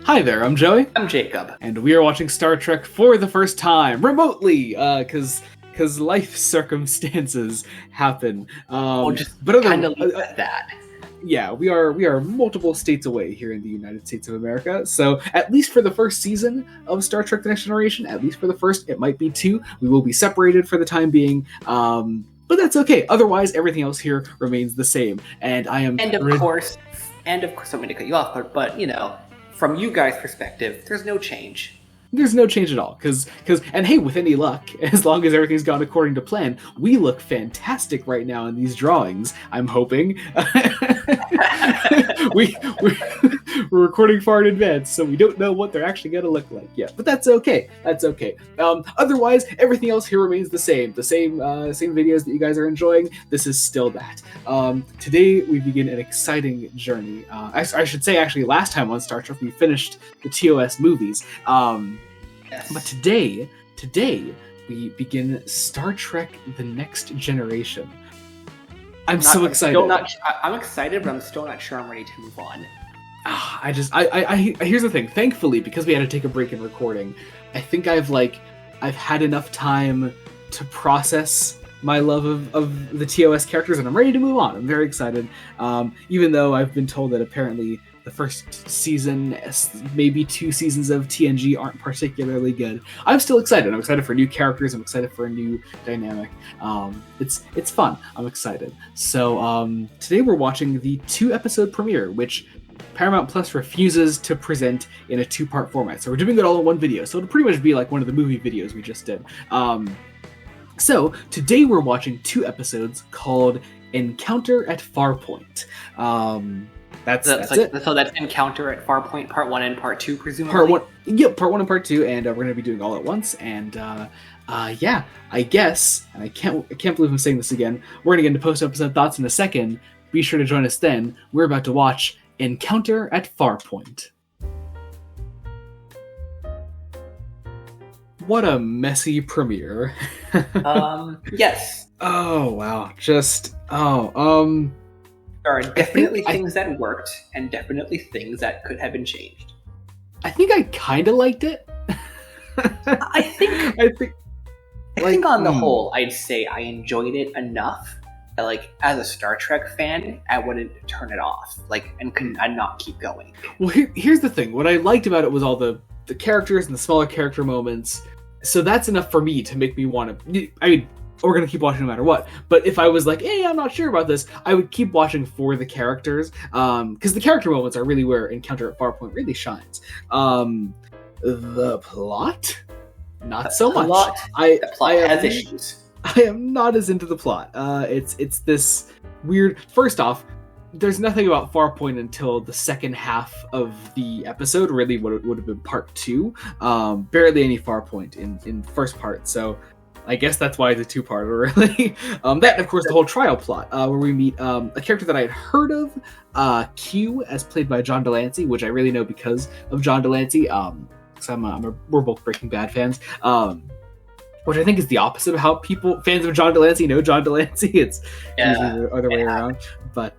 Hi there, I'm Joey. I'm Jacob. And we are watching Star Trek for the first time, remotely, because life circumstances happen. But kind of leave it at that. Yeah, we are multiple states away here in the United States of America, so at least for the first season of Star Trek The Next Generation, at least for the first, it might be 2, we will be separated for the time being, but that's okay. Otherwise, everything else here remains the same, and I am... And of course, I'm going to cut you off, but you know, from you guys' perspective, there's no change. There's no change at all, because and hey, with any luck, as long as everything's gone according to plan, we look fantastic right now in these drawings, I'm hoping. We're recording far in advance, so we don't know what they're actually going to look like yet, but that's okay. Otherwise, everything else here remains the same videos that you guys are enjoying. This is still that. Today, we begin an exciting journey. I should say, actually, last time on Star Trek, we finished the TOS movies. Yes. But today we begin Star Trek: The Next Generation. I'm so excited. I'm excited, but I'm still not sure I'm ready to move on. Here's the thing. Thankfully, because we had to take a break in recording, I think I've had enough time to process my love of the TOS characters, and I'm ready to move on. I'm very excited. Even though I've been told that apparently the first season, maybe 2 seasons of TNG aren't particularly good, I'm still excited. I'm excited for new characters. I'm excited for a new dynamic. It's fun. I'm excited. So today we're watching the 2-episode premiere, which Paramount Plus refuses to present in a 2-part format. So we're doing it all in one video. So it'll pretty much be like one of the movie videos we just did. So today we're watching 2 episodes called Encounter at Farpoint. That's it. So that's Encounter at Farpoint, Part 1 and Part 2, presumably? Part 1 and Part 2, and we're going to be doing all at once, and yeah, I guess, and I can't believe I'm saying this again, we're going to get into post-episode thoughts in a second. Be sure to join us then. We're about to watch Encounter at Farpoint. What a messy premiere. Yes. Oh, wow. There are definitely things that worked, and definitely things that could have been changed. I think I kind of liked it. I think on the whole, I'd say I enjoyed it enough that, as a Star Trek fan, I wouldn't turn it off, and not keep going. Well, here's the thing. What I liked about it was all the characters and the smaller character moments. So that's enough for me to make me want to... I mean, we're going to keep watching no matter what. But if I was like, hey, I'm not sure about this, I would keep watching for the characters. Because the character moments are really where Encounter at Farpoint really shines. The plot? Not so much. The plot has issues. I am not as into the plot. It's this weird... First off, there's nothing about Farpoint until the second half of the episode, really what would have been part 2. Barely any Farpoint in first part, so I guess that's why it's a 2-parter, really. That, and of course, the whole trial plot, where we meet a character that I had heard of, Q, as played by John Delancey, which I really know because of John Delancey, because we're both Breaking Bad fans, which I think is the opposite of how fans of John Delancey know John Delancey. It's usually the other way around. But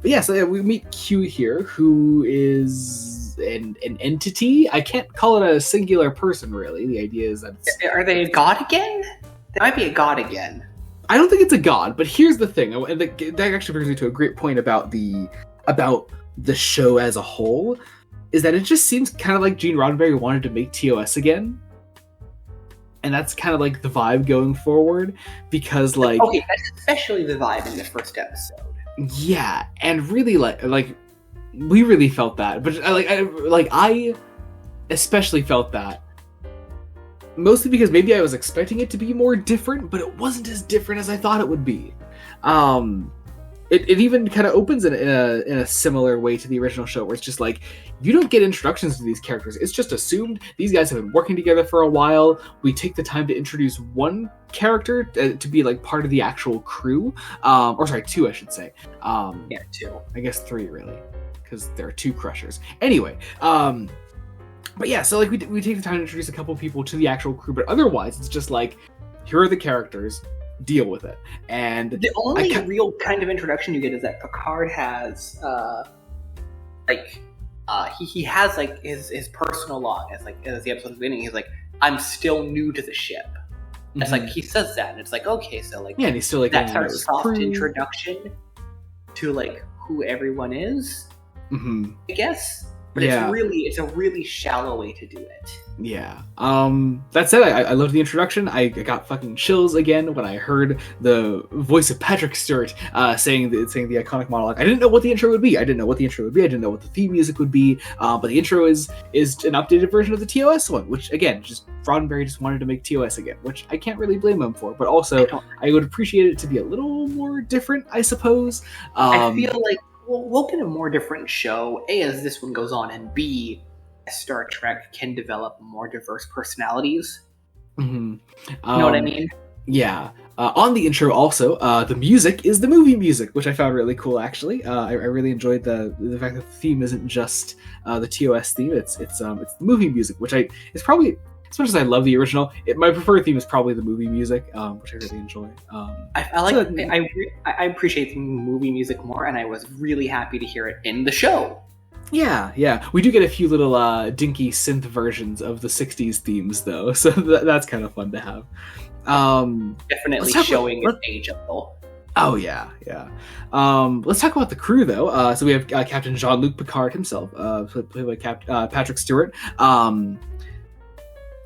yeah, so we meet Q here, who is an entity. I can't call it a singular person, really. The idea is that are they a god again? They might be a god again. I don't think it's a god, but here's the thing, and that actually brings me to a great point about the show as a whole, is that it just seems kind of like Gene Roddenberry wanted to make TOS again. And that's kind of like the vibe going forward, because okay, that's especially the vibe in the first episode. Yeah, and really like we really felt that, but I especially felt that, mostly because maybe I was expecting it to be more different, but it wasn't as different as I thought it would be. It even kind of opens in a similar way to the original show, where it's just like, you don't get introductions to these characters. It's just assumed these guys have been working together for a while. We take the time to introduce one character to be part of the actual crew. Or sorry, 2, I should say. 2. I guess 3, really, because there are 2 Crushers. Anyway, but yeah, so we take the time to introduce a couple people to the actual crew, but otherwise it's just here are the characters. Deal with it. And the only real kind of introduction you get is that Picard has he has like his personal log. It's like as the episode's beginning, he's like, I'm still new to the ship. It's like he says that, and it's like, okay, so like, yeah, and he's still like, that's our soft introduction to like who everyone is, I guess. But it's a really shallow way to do it. Yeah. That said, I loved the introduction. I got fucking chills again when I heard the voice of Patrick Stewart saying the iconic monologue. I didn't know what the intro would be. I didn't know what the theme music would be. But the intro is an updated version of the TOS one, which again, just Roddenberry just wanted to make TOS again, which I can't really blame him for. But also, I would appreciate it to be a little more different, I suppose. I feel like we'll get a more different show, A, as this one goes on, and B, Star Trek can develop more diverse personalities. You know what I mean? Yeah. On the intro also, the music is the movie music, which I found really cool, actually. I really enjoyed the fact that the theme isn't just the TOS theme, it's the movie music, which is probably, as much as I love the original, my preferred theme is probably the movie music, which I really enjoy. I appreciate the movie music more, and I was really happy to hear it in the show. Yeah. We do get a few little dinky synth versions of the 60s themes, though, so that's kind of fun to have. Definitely showing its age a little. Oh, yeah. Let's talk about the crew, though. So we have Captain Jean-Luc Picard himself, played by Patrick Stewart.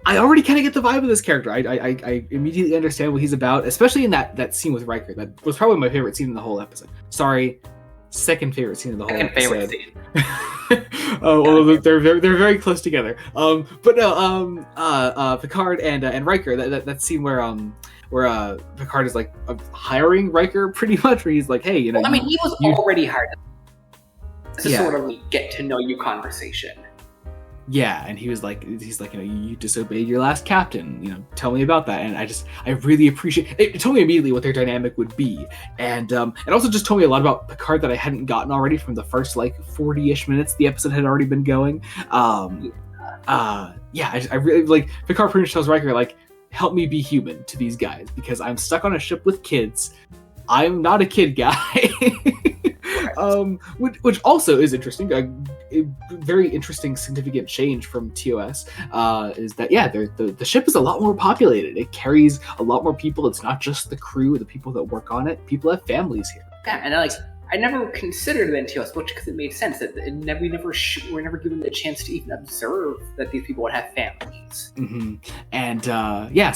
I already kind of get the vibe of this character. I immediately understand what he's about, especially in that scene with Riker. That was probably my favorite scene in the whole episode. Sorry, second favorite scene in the whole episode. Favorite scene. They're very close together. But no, Picard and Riker. That scene where Picard is like hiring Riker pretty much, where he's like, hey, he was already hired. It's a sort of get to know you conversation. Yeah, and he's like, you disobeyed your last captain. Tell me about that. And I really appreciate it. It told me immediately what their dynamic would be, and it also just told me a lot about Picard that I hadn't gotten already from the first 40-ish minutes the episode had already been going. I really like Picard. Pretty much tells Riker help me be human to these guys because I'm stuck on a ship with kids. I'm not a kid guy. Which also is interesting. A very interesting, significant change from TOS is that the ship is a lot more populated. It carries a lot more people. It's not just the crew, the people that work on it. People have families here. Yeah, and I never considered it in TOS, which because it made sense that we're never given the chance to even observe that these people would have families. And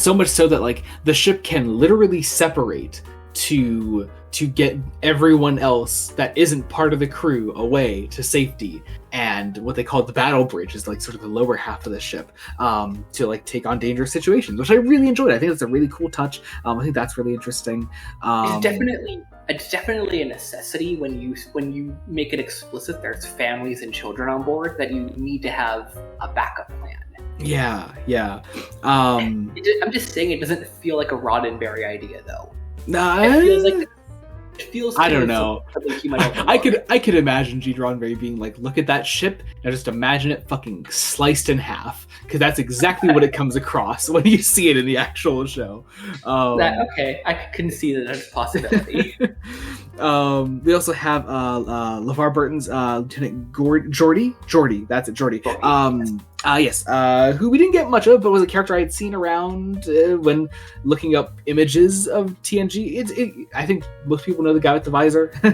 so much so that the ship can literally separate to get everyone else that isn't part of the crew away to safety, and what they call the battle bridge is sort of the lower half of the ship to take on dangerous situations, which I really enjoyed. I think that's a really cool touch. I think that's really interesting. It's definitely a necessity when you make it explicit there's families and children on board that you need to have a backup plan. Yeah. I'm just saying it doesn't feel like a Roddenberry idea though. Nah, it feels I don't know. I could imagine G. Roddenberry being look at that ship, now just imagine it fucking sliced in half, because that's exactly what it comes across when you see it in the actual show. I can see that as a possibility. We also have LeVar Burton's Lieutenant Geordi. That's it, Geordi. Yes, who we didn't get much of, but was a character I had seen around when looking up images of TNG. I think most people know the guy with the visor. So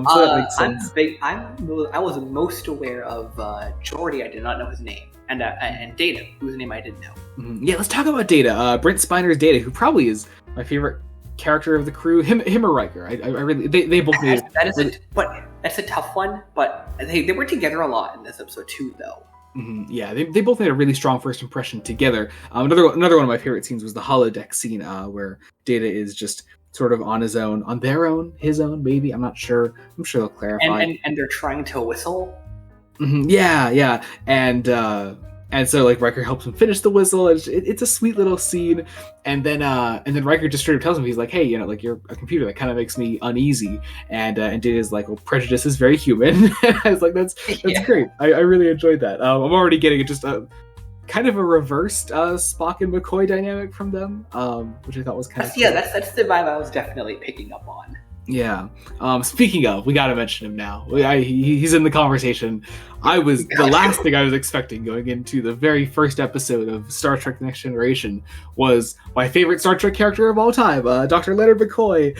that makes sense. I was most aware of Geordi. I did not know his name. And Data, whose name I didn't know. Yeah, let's talk about Data. Brent Spiner's Data, who probably is my favorite character of the crew. Him or Riker. I really they both made it. But that's a tough one. But they were together a lot in this episode too, though. Yeah, they both made a really strong first impression together. Another one of my favorite scenes was the holodeck scene where Data is just sort of on his own, his own, maybe. I'm not sure. I'm sure they'll clarify. And they're trying to whistle. Yeah, and so Riker helps him finish the whistle. It's a sweet little scene, and then Riker just straight up tells him, he's like, hey, you're a computer, that kind of makes me uneasy, and Data's like, well, prejudice is very human. I was like, that's great. I really enjoyed that. I'm already getting just a kind of a reversed Spock and McCoy dynamic from them, which I thought was kind of cool. That's the vibe I was definitely picking up on. Yeah. Speaking of, we gotta mention him now. He's in the conversation. The last thing I was expecting going into the very first episode of Star Trek: The Next Generation was my favorite Star Trek character of all time, Dr. Leonard McCoy,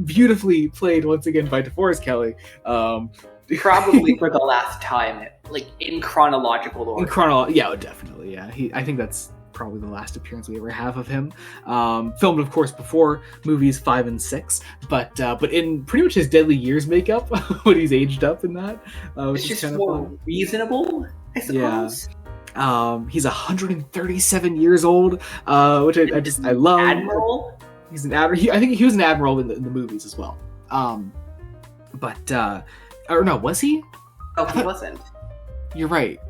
beautifully played once again by DeForest Kelley. Probably for the last time, like in chronological order. Yeah, definitely. Yeah, I think that's probably the last appearance we ever have of him. Filmed, of course, before movies 5 and 6, but in pretty much his Deadly Years makeup when he's aged up in that. It's just kind of more fun. Reasonable, I suppose. Yeah. He's 137 years old, which I love. Admiral. He's an admiral. I think he was an admiral in the movies as well. Or no, was he? Oh, he wasn't. You're right.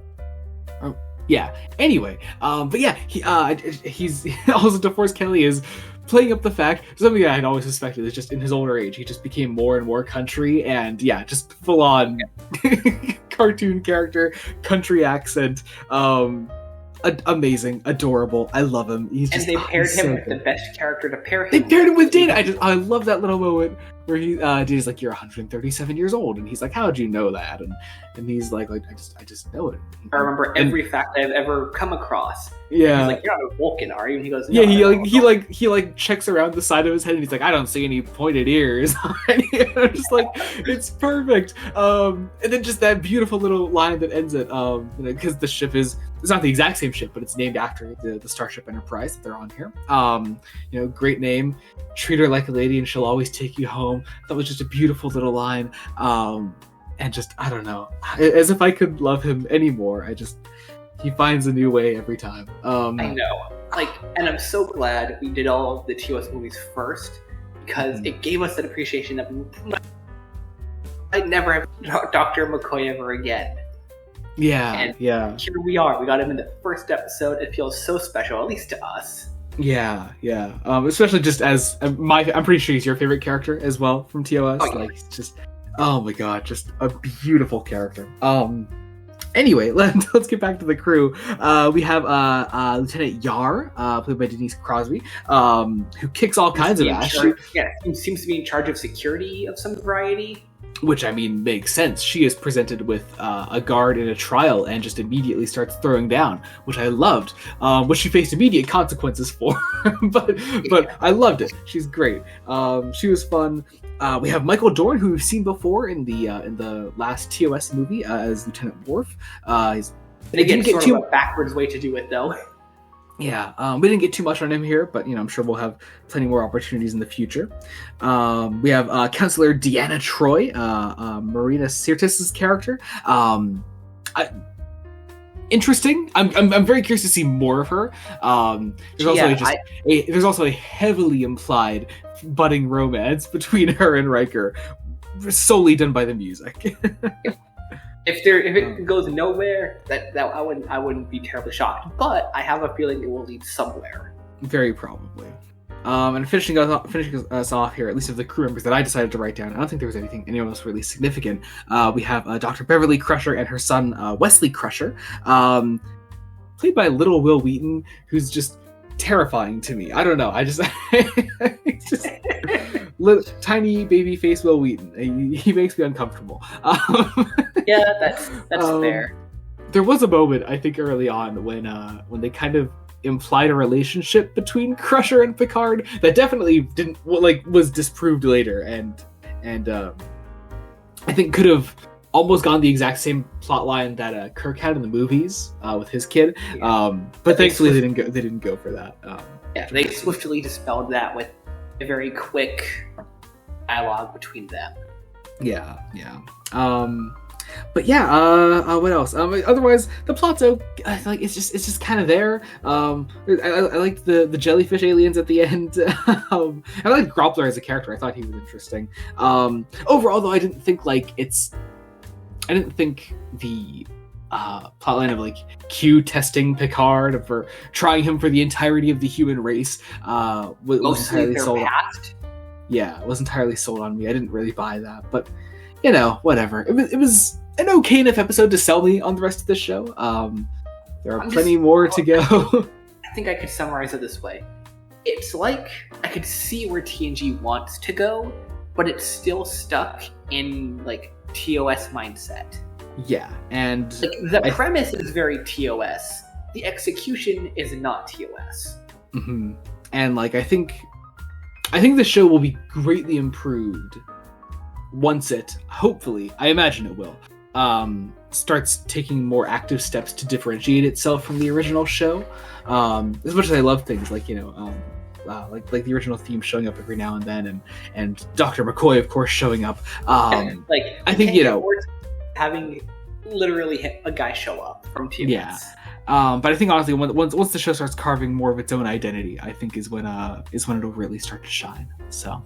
Yeah. Anyway, but yeah, he's also DeForest Kelley is playing up the fact, something that I had always suspected is just in his older age, he just became more and more country, and yeah, just full on cartoon character, country accent. Amazing, adorable. I love him. And they paired him with the best character to pair him. They paired him with Data. I love that little moment where Data's like, "You're 137 years old," and he's like, "How'd you know that?" And he's like, I just know it. I remember every fact I've ever come across. Yeah. He's like, "You're not a Vulcan, are you?" And he goes, "No, yeah." He checks around the side of his head, and he's like, "I don't see any pointed ears." And I'm just like, it's perfect. And then just that beautiful little line that ends it, because the ship it's not the exact same ship, but it's named after the Starship Enterprise that they're on here. Great name. Treat her like a lady and she'll always take you home. That was just a beautiful little line. And just, I don't know, as if I could love him anymore. He finds a new way every time. I know. And I'm so glad we did all of the TOS movies first, because it gave us an appreciation that I'd never have Dr. McCoy ever again. Yeah, and yeah. Here we are. We got him in the first episode. It feels so special, at least to us. Yeah. Especially just as I'm pretty sure he's your favorite character as well from TOS. Oh, yeah. He's just, oh my god, just a beautiful character. Anyway, let's get back to the crew. We have Lieutenant Yar, played by Denise Crosby, who kicks all kinds of ass. He seems to be in charge of security of some variety. Which, I mean, makes sense. She is presented with a guard in a trial and just immediately starts throwing down, which I loved, which she faced immediate consequences for. but I loved it. She's great. She was fun. We have Michael Dorn, who we've seen before in the last TOS movie as Lieutenant Worf. They get sort of a backwards way to do it, though. Yeah, we didn't get too much on him here, but I'm sure we'll have plenty more opportunities in the future. We have Counselor Deanna Troy, Marina Sirtis' character. Interesting. I'm very curious to see more of her. There's also a heavily implied budding romance between her and Riker, solely done by the music. If it goes nowhere, that I wouldn't be terribly shocked. But I have a feeling it will lead somewhere. Very probably. And finishing us off here, at least of the crew members that I decided to write down, I don't think there was anyone else really significant. We have Dr. Beverly Crusher and her son Wesley Crusher, played by little Will Wheaton, who's just terrifying to me. I don't know. I just tiny baby face Will Wheaton. He makes me uncomfortable. Yeah, that's fair. There was a moment, I think, early on when they kind of implied a relationship between Crusher and Picard that definitely was disproved later, and I think could have almost gone the exact same plot line that Kirk had in the movies with his kid. Yeah. But thankfully they didn't go for that. They swiftly dispelled that with a very quick dialogue between them. Yeah. But yeah, what else? Otherwise, the plot's I feel like it's just kind of there. I liked the jellyfish aliens at the end. I liked Groppler as a character. I thought he was interesting. Overall, though, I didn't think the plotline of Q testing Picard for trying him for the entirety of the human race was entirely sold. Yeah, it was entirely sold on me. I didn't really buy that, but whatever. It was an okay enough episode to sell me on the rest of the show. There are plenty more to go. I think I could summarize it this way. It's like I could see where TNG wants to go, but it's still stuck in like TOS mindset. Yeah, and like the premise is very TOS. The execution is not TOS. Mm-hmm. And like I think the show will be greatly improved once it, hopefully, I imagine it will, starts taking more active steps to differentiate itself from the original show. As much as I love things like, like the original theme showing up every now and then, and Dr. McCoy, of course, showing up. Like I think having literally a guy show up from TOS. Yeah. But I think honestly, once the show starts carving more of its own identity, I think is when it'll really start to shine. So,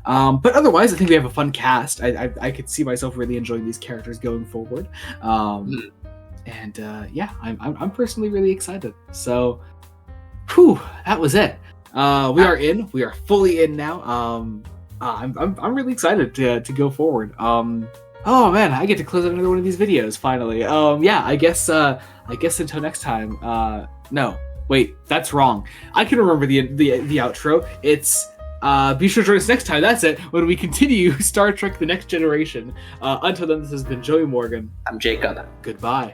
but otherwise, I think we have a fun cast. I could see myself really enjoying these characters going forward. And yeah, I'm personally really excited. So, whew, that was it. We are fully in now. I'm really excited to go forward. Oh man, I get to close out another one of these videos finally. Yeah, I guess until next time. No, wait, that's wrong. I can remember the outro. It's be sure to join us next time. That's it. When we continue Star Trek: The Next Generation. Until then, this has been Joey Morgan. I'm Jacob. Goodbye.